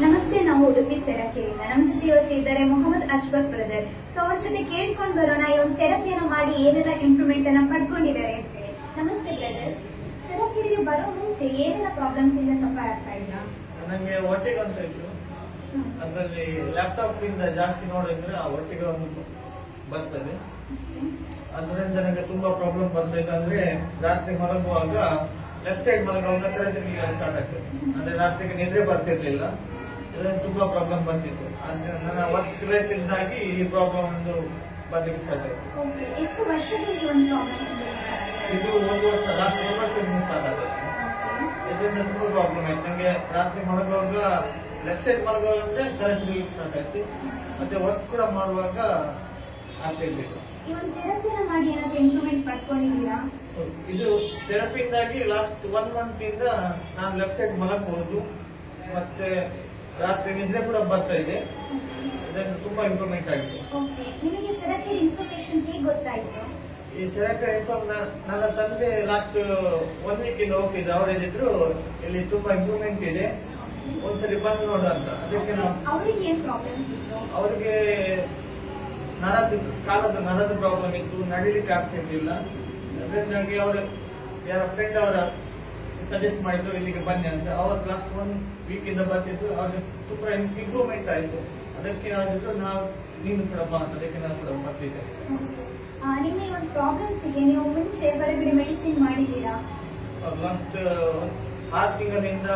ನಮಸ್ತೆ, ನಾವು ಉಡುಪಿ ಸೆರಕೆಯಿಂದ. ನಮ್ಮ ಜೊತೆ ಇವತ್ತು ಇದ್ದಾರೆ ಮೊಹಮ್ಮದ್ ಅಶ್ಬಕ್ ಬ್ರದರ್. ಸೊ ಅವ್ರ ಜೊತೆ ಕೇಳ್ಕೊಂಡು ಬರೋಣ, ಈ ಒಂದು ಥೆರಪಿಯನ್ನು ಮಾಡಿ ಏನೆಲ್ಲ ಇಂಪ್ರೂವ್ಮೆಂಟ್ ಅನ್ನ ಪಡ್ಕೊಂಡಿದ್ದಾರೆ ಅಂತ ಹೇಳಿ. ನಮಸ್ತೆ ಬ್ರದರ್, ಸೆರಕೆರಿಗೆ ಬರೋ ಮುಂಚೆ ಏನೆಲ್ಲ ಪ್ರಾಬ್ಲಮ್ಸ್ ಇಂದ ಸಫರ್ ಆಗ್ತಾ ಇದ್ರ? ನನಗೆ ಹೊಟ್ಟೆಗೆ ಅಂತ ಇತ್ತು, ಅದರಲ್ಲಿ ಲ್ಯಾಪ್ಟಾಪ್ ಇಂದ ಜಾಸ್ತಿ ನೋಡಿದ್ರೆ ಆ ಹೊಟ್ಟೆಗೆ ಒಂದು ಬರ್ತದೆ. ಅದರಿಂದ ನನಗೆ ತುಂಬಾ ಪ್ರಾಬ್ಲಮ್ ಬರ್ತಿತ್ತು. ಅಂದ್ರೆ ರಾತ್ರಿ ಮಲಗುವಾಗ ಲೆಫ್ಟ್ ಸೈಡ್ ಮಲಗುವಾಗ ತಿರುಗಿ ಸ್ಟಾರ್ಟ್ ಆಗ್ತದೆ. ಅಂದ್ರೆ ರಾತ್ರಿಗೆ ನಿದ್ರೆ ಬರ್ತಿರ್ಲಿಲ್ಲ. ಇದರಿಂದ ತುಂಬಾ ಪ್ರಾಬ್ಲಮ್ ಬರ್ತಿತ್ತು. ಅಂದ್ರೆ ನನ್ನ ವರ್ಕ್ ಲೈಫ್ ಇಂದಾಗಿ ಈ ಪ್ರಾಬ್ಲಮ್ ಒಂದು ಬರ್ಲಿಕ್ಕೆ ಸ್ಟಾರ್ಟ್ ಆಯ್ತು. ಎಷ್ಟು ವರ್ಷದಲ್ಲಿ ಒಂದು ಪ್ರಾಬ್ಲಮ್ಸ್? ಇದು ಒಂದು ವರ್ಷ, ಲಾಸ್ಟ್ 1 ವರ್ಷದಿಂದ ಸ್ಟಾರ್ಟ್ ಆಗುತ್ತೆ. ಇದರಿಂದ ತುಂಬಾ ಪ್ರಾಬ್ಲಮ್ ಆಯ್ತು. ನಂಗೆ ರಾತ್ರಿ ಮಲಗುವಾಗ ಲೆಫ್ಟ್ ಸೈಡ್ ಮಲಗುವಾಗ ಅಂದ್ರೆ ತಲೆ ಸ್ಟಾರ್ಟ್ ಆಯ್ತು. ಮತ್ತೆ ವರ್ಕ್ ಕೂಡ ಮಾಡುವಾಗ ಆಗ್ತಿರ್ಲಿಲ್ಲ. ಈ ಒಂದು ಥೆರಪಿಯನ್ನು ಮಾಡಿ ಏನಾದ್ರು ಇಂಪ್ರೂವ್ಮೆಂಟ್ ಪಡ್ಕೊಂಡಿದ್ದೀರಾ? ಇದು ಥೆರಪಿಯಿಂದಾಗಿ ಲಾಸ್ಟ್ 1 ಮಂತ್ ಇಂದ ನಾನು ಲೆಫ್ಟ್ ಸೈಡ್ ಮಲಗಬಹುದು, ಮತ್ತೆ ರಾತ್ರಿ ನಿದ್ರೆ ಕೂಡ ಬರ್ತಾ ಇದೆ. ಇದರಿಂದ ತುಂಬಾ ಇಂಪ್ರೂವ್ಮೆಂಟ್ ಆಗಿದೆ. ನಿಮಗೆ ಸೆರಕೆರೆ ಇನ್ಫಾರ್ಮೇಶನ್ ಹೇಗೆ ಗೊತ್ತಾಯ್ತು? ಈ ಸೆರಕೆರೆ ನನ್ನ ತಂದೆ ಲಾಸ್ಟ್ 1 ವೀಕ್ ಇಂದ ಹೋಗ್ತಿದ್ದೆ. ಅವ್ರು ಹೇಳಿದ್ರು ಇಲ್ಲಿ ತುಂಬಾ ಇಂಪ್ರೂವ್ಮೆಂಟ್ ಇದೆ, ಒಂದ್ಸಲಿ ಬಂದು ನೋಡು ಅಂತ. ಅದಕ್ಕೆ ಅವರಿಗೆ ಏನ್ ಪ್ರಾಬ್ಲಮ್ಸ್ ಇತ್ತು? ಅವ್ರಿಗೆ ಕಾಲದ ನರದ ಪ್ರಾಬ್ಲಮ್ ಇತ್ತು, ನಡಿಲಿಕ್ಕೆ ಆಗ್ತಿರ್ಲಿಲ್ಲ. ಅದರಿಂದಾಗಿ ಅವರ ಯಾರ ಫ್ರೆಂಡ್ ಅವರ ಸಜೆಸ್ಟ್ ಮಾಡಿದ್ರು ಇಲ್ಲಿಗೆ ಬನ್ನಿ ಅಂತ. ಅವ್ರು ಲಾಸ್ಟ್ 1 ವೀಕ್ ಇಂದ ಬರ್ತಿದ್ರು. ಅವ್ರಿಗೆ ತುಂಬಾ ಇಂಪ್ರೂವ್ಮೆಂಟ್ ಆಯ್ತು. ಅದಕ್ಕೆ ಹೇಳಿದ್ರು ನೀನು ಕೂಡ ಬಾ ಅಂತ. ಅದಕ್ಕೆ ನಾನು ಕೂಡ ಬರ್ತಿದ್ದೆ. ನಿಮ್ಮ ಈ ಒಂದು ಪ್ರಾಬ್ಲಮ್ಸ್ ಗೆ ನೀವು ಮುಂಚೆ ಹೊರಗಡೆ ಮೆಡಿಸಿನ್ ಮಾಡಿದ್ದೀರಾ? ಲಾಸ್ಟ್ 6 ತಿಂಗಳಿಂದ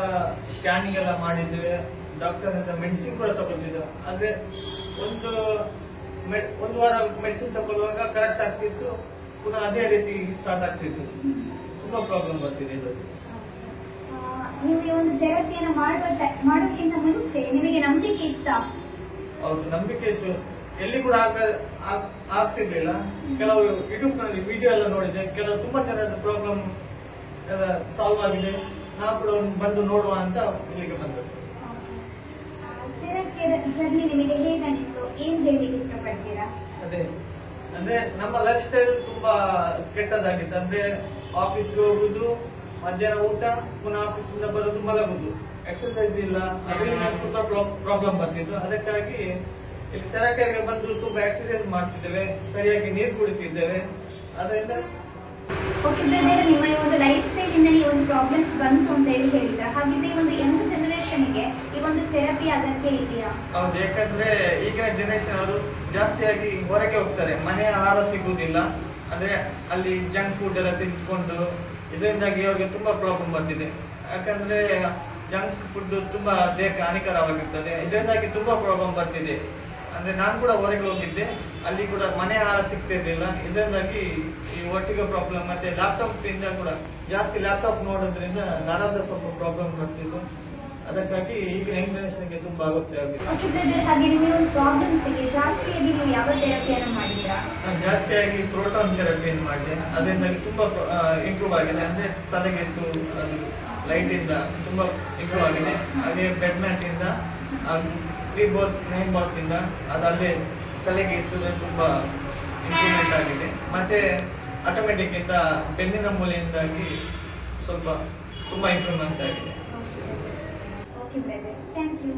ಸ್ಕ್ಯಾನಿಂಗ್ ಎಲ್ಲ ಮಾಡಿದ್ದೇವೆ. ಡಾಕ್ಟರ್ ಹತ್ರ ಮೆಡಿಸಿನ್ ಕೂಡ ತಗೊಳ್ತಿದ್ದೆ. ಆದ್ರೆ ಒಂದು ವಾರ ಮೆಡಿಸಿನ್ ತಗೊಳ್ಳುವಾಗ ಕರೆಕ್ಟ್ ಆಗ್ತಿತ್ತು, ಪುನಃ ಅದೇ ರೀತಿ ಸ್ಟಾರ್ಟ್ ಆಗ್ತಿತ್ತು. ತುಂಬಾ ಪ್ರಾಬ್ಲಮ್ ಬರ್ತಿದೆ ಇದರಲ್ಲಿ. ನೀವು ಈ ಒಂದು ಥೆರಪಿಯನ್ನು ಮಾಡೋಕ್ಕಿಂತ ಮುಂಚೆ ನಿಮಗೆ ನಂಬಿಕೆ ಇತ್ತಾ? ಹೌದು, ನಂಬಿಕೆ ಇತ್ತು. ಎಲ್ಲಿ ಕೂಡ ಆಗ್ತಿರ್ಲಿಲ್ಲ. ಕೆಲವು ಯೂಟ್ಯೂಬ್ ನಲ್ಲಿ ವಿಡಿಯೋ ಎಲ್ಲ ನೋಡಿದೆ. ಕೆಲವು ತುಂಬಾ ಜನದ ಪ್ರಾಬ್ಲಮ್ ಎಲ್ಲ ಸಾಲ್ವ್ ಆಗಿದೆ. ನಾವು ಕೂಡ ಬಂದು ನೋಡುವ ಅಂತ ಇಲ್ಲಿಗೆ ಬಂದದ್ದು. ಸೆರಕೆರೆ ಜರ್ನಿ ನಿಮಗೆ ಹೇಗೆ ಅನಿಸ್ತು? ಏನ್ ಹೇಳಲಿಕ್ಕೆ ಇಷ್ಟಪಡ್ತೀರಾ? ಅದೇ ಅಂದ್ರೆ ನಮ್ಮ ಲೈಫ್ ಸ್ಟೈಲ್ ತುಂಬಾ ಕೆಟ್ಟದಾಗಿತ್ತು. ಅಂದ್ರೆ ಆಫೀಸ್ಗೆ ಹೋಗುದು, ಮಧ್ಯಾಹ್ನ ಊಟ, ಪುನಃ ಆಫೀಸ್ ಇಂದ ಬರೋದು, ಮಲಗುದು, ಎಕ್ಸರ್ಸೈಸ್ ಇಲ್ಲ. ಅದರಿಂದ ತುಂಬಾ ಪ್ರಾಬ್ಲಮ್ ಬರ್ತಿತ್ತು. ಅದಕ್ಕಾಗಿ ಇಲ್ಲಿ ಸೆರಕೆರೆಗೆ ಬಂದು ತುಂಬಾ ಎಕ್ಸರ್ಸೈಸ್ ಮಾಡ್ತಿದ್ದೇವೆ, ಸರಿಯಾಗಿ ನೀರು ಕುಡಿತಿದ್ದೇವೆ. ಅದರಿಂದ ನಿಮ್ಮ ಈ ಒಂದು ಲೈಫ್ ಸ್ಟೈಲ್ ಇಂದ ಈ ಒಂದು ಪ್ರಾಬ್ಲಮ್ಸ್ ಬಂತು ಅಂತ ಹೇಳಿದ್ರೆ, ಹಾಗಿದ್ರೆ ಈ ಒಂದು ಯಂಗ್ ಜನರೇಷನ್ ಗೆ ಈ ಒಂದು ಥೆರಪಿ ಅಗತ್ಯ ಇದೆಯಾ? ಹೌದು, ಯಾಕಂದ್ರೆ ಈಗಿನ ಜನರೇಷನ್ ಅವರು ಜಾಸ್ತಿಯಾಗಿ ಹೊರಗೆ ಹೋಗ್ತಾರೆ. ಮನೆಯ ಆಹಾರ ಸಿಗುವುದಿಲ್ಲ. ಅಂದ್ರೆ ಅಲ್ಲಿ ಜಂಕ್ ಫುಡ್ ಎಲ್ಲ ತಿಂದ್ಕೊಂಡು, ಇದರಿಂದಾಗಿ ಅವ್ರಿಗೆ ತುಂಬಾ ಪ್ರಾಬ್ಲಮ್ ಬರ್ತಿದೆ. ಯಾಕಂದ್ರೆ ಜಂಕ್ ಫುಡ್ ತುಂಬಾ ದೇಹಕ್ಕೆ ಹಾನಿಕರವಾಗಿರ್ತದೆ. ಇದರಿಂದಾಗಿ ತುಂಬಾ ಪ್ರಾಬ್ಲಮ್ ಬರ್ತಿದೆ. ಅಂದ್ರೆ ನಾನು ಕೂಡ ಹೊರಗೆ ಹೋಗಿದ್ದೆ, ಅಲ್ಲಿ ಕೂಡ ಮನೆ ಆಹಾರ ಸಿಗ್ತಿರ್ಲಿಲ್ಲ. ಇದರಿಂದಾಗಿ ಈ ಹೊಟ್ಟಿಗೆ ಪ್ರಾಬ್ಲಮ್, ಮತ್ತೆ ಲ್ಯಾಪ್ಟಾಪ್ ಇಂದ ಕೂಡ ಜಾಸ್ತಿ ಲ್ಯಾಪ್ಟಾಪ್ ನೋಡೋದ್ರಿಂದ ನರದ ಸ್ವಲ್ಪ ಪ್ರಾಬ್ಲಮ್ ಬರ್ತಿತ್ತು. ಅದಕ್ಕಾಗಿ ಈಗ ಯಂಗ್ ಜನರೇಷನ್ಗೆ ತುಂಬಾ ಅಗತ್ಯ ಆಗಿದೆ. ಹಾಗೆ ನಿಮ್ಮ ಒಂದು ಪ್ರಾಬ್ಲಮ್ಸ್ ಗೆ ಜಾಸ್ತಿಯಾಗಿ ನೀವು ಯಾವ ಥೆರಪಿಯನ್ನು ಮಾಡಿದ್ದೀರಾ? ನಾನು ಜಾಸ್ತಿಯಾಗಿ ಪ್ರೋಟಾನ್ ಥೆರಪಿಯನ್ನು ಮಾಡಿದೆ. ಅದರಿಂದಾಗಿ ತುಂಬಾ ಇಂಪ್ರೂವ್ ಆಗಿದೆ. ಅಂದ್ರೆ ತಲೆಗೆ ಇಟ್ಟು ಅದು ಲೈಟ್ ಇಂದ ತುಂಬಾ ಇಂಪ್ರೂವ್ ಆಗಿದೆ. ಹಾಗೆ ಬೆಡ್ ಮ್ಯಾಟ್ ಇಂದ 3 ಬಾಲ್ಸ್ 9 ಬಾಲ್ಸ್ ಇಂದ ಅದಲ್ಲೇ ತಲೆಗೆ ಇಟ್ಟು ತುಂಬಾ ಇಂಪ್ರೂವ್ಮೆಂಟ್ ಆಗಿದೆ. ಮತ್ತೆ ಆಟೋಮೆಟಿಕ್ ಇಂದ ಬೆನ್ನಿನ ಮೂಲೆಯಿಂದಾಗಿ ಸ್ವಲ್ಪ ತುಂಬಾ ಇಂಪ್ರೂವ್ಮೆಂಟ್ ಆಗಿದೆ. Okay brother, thank you.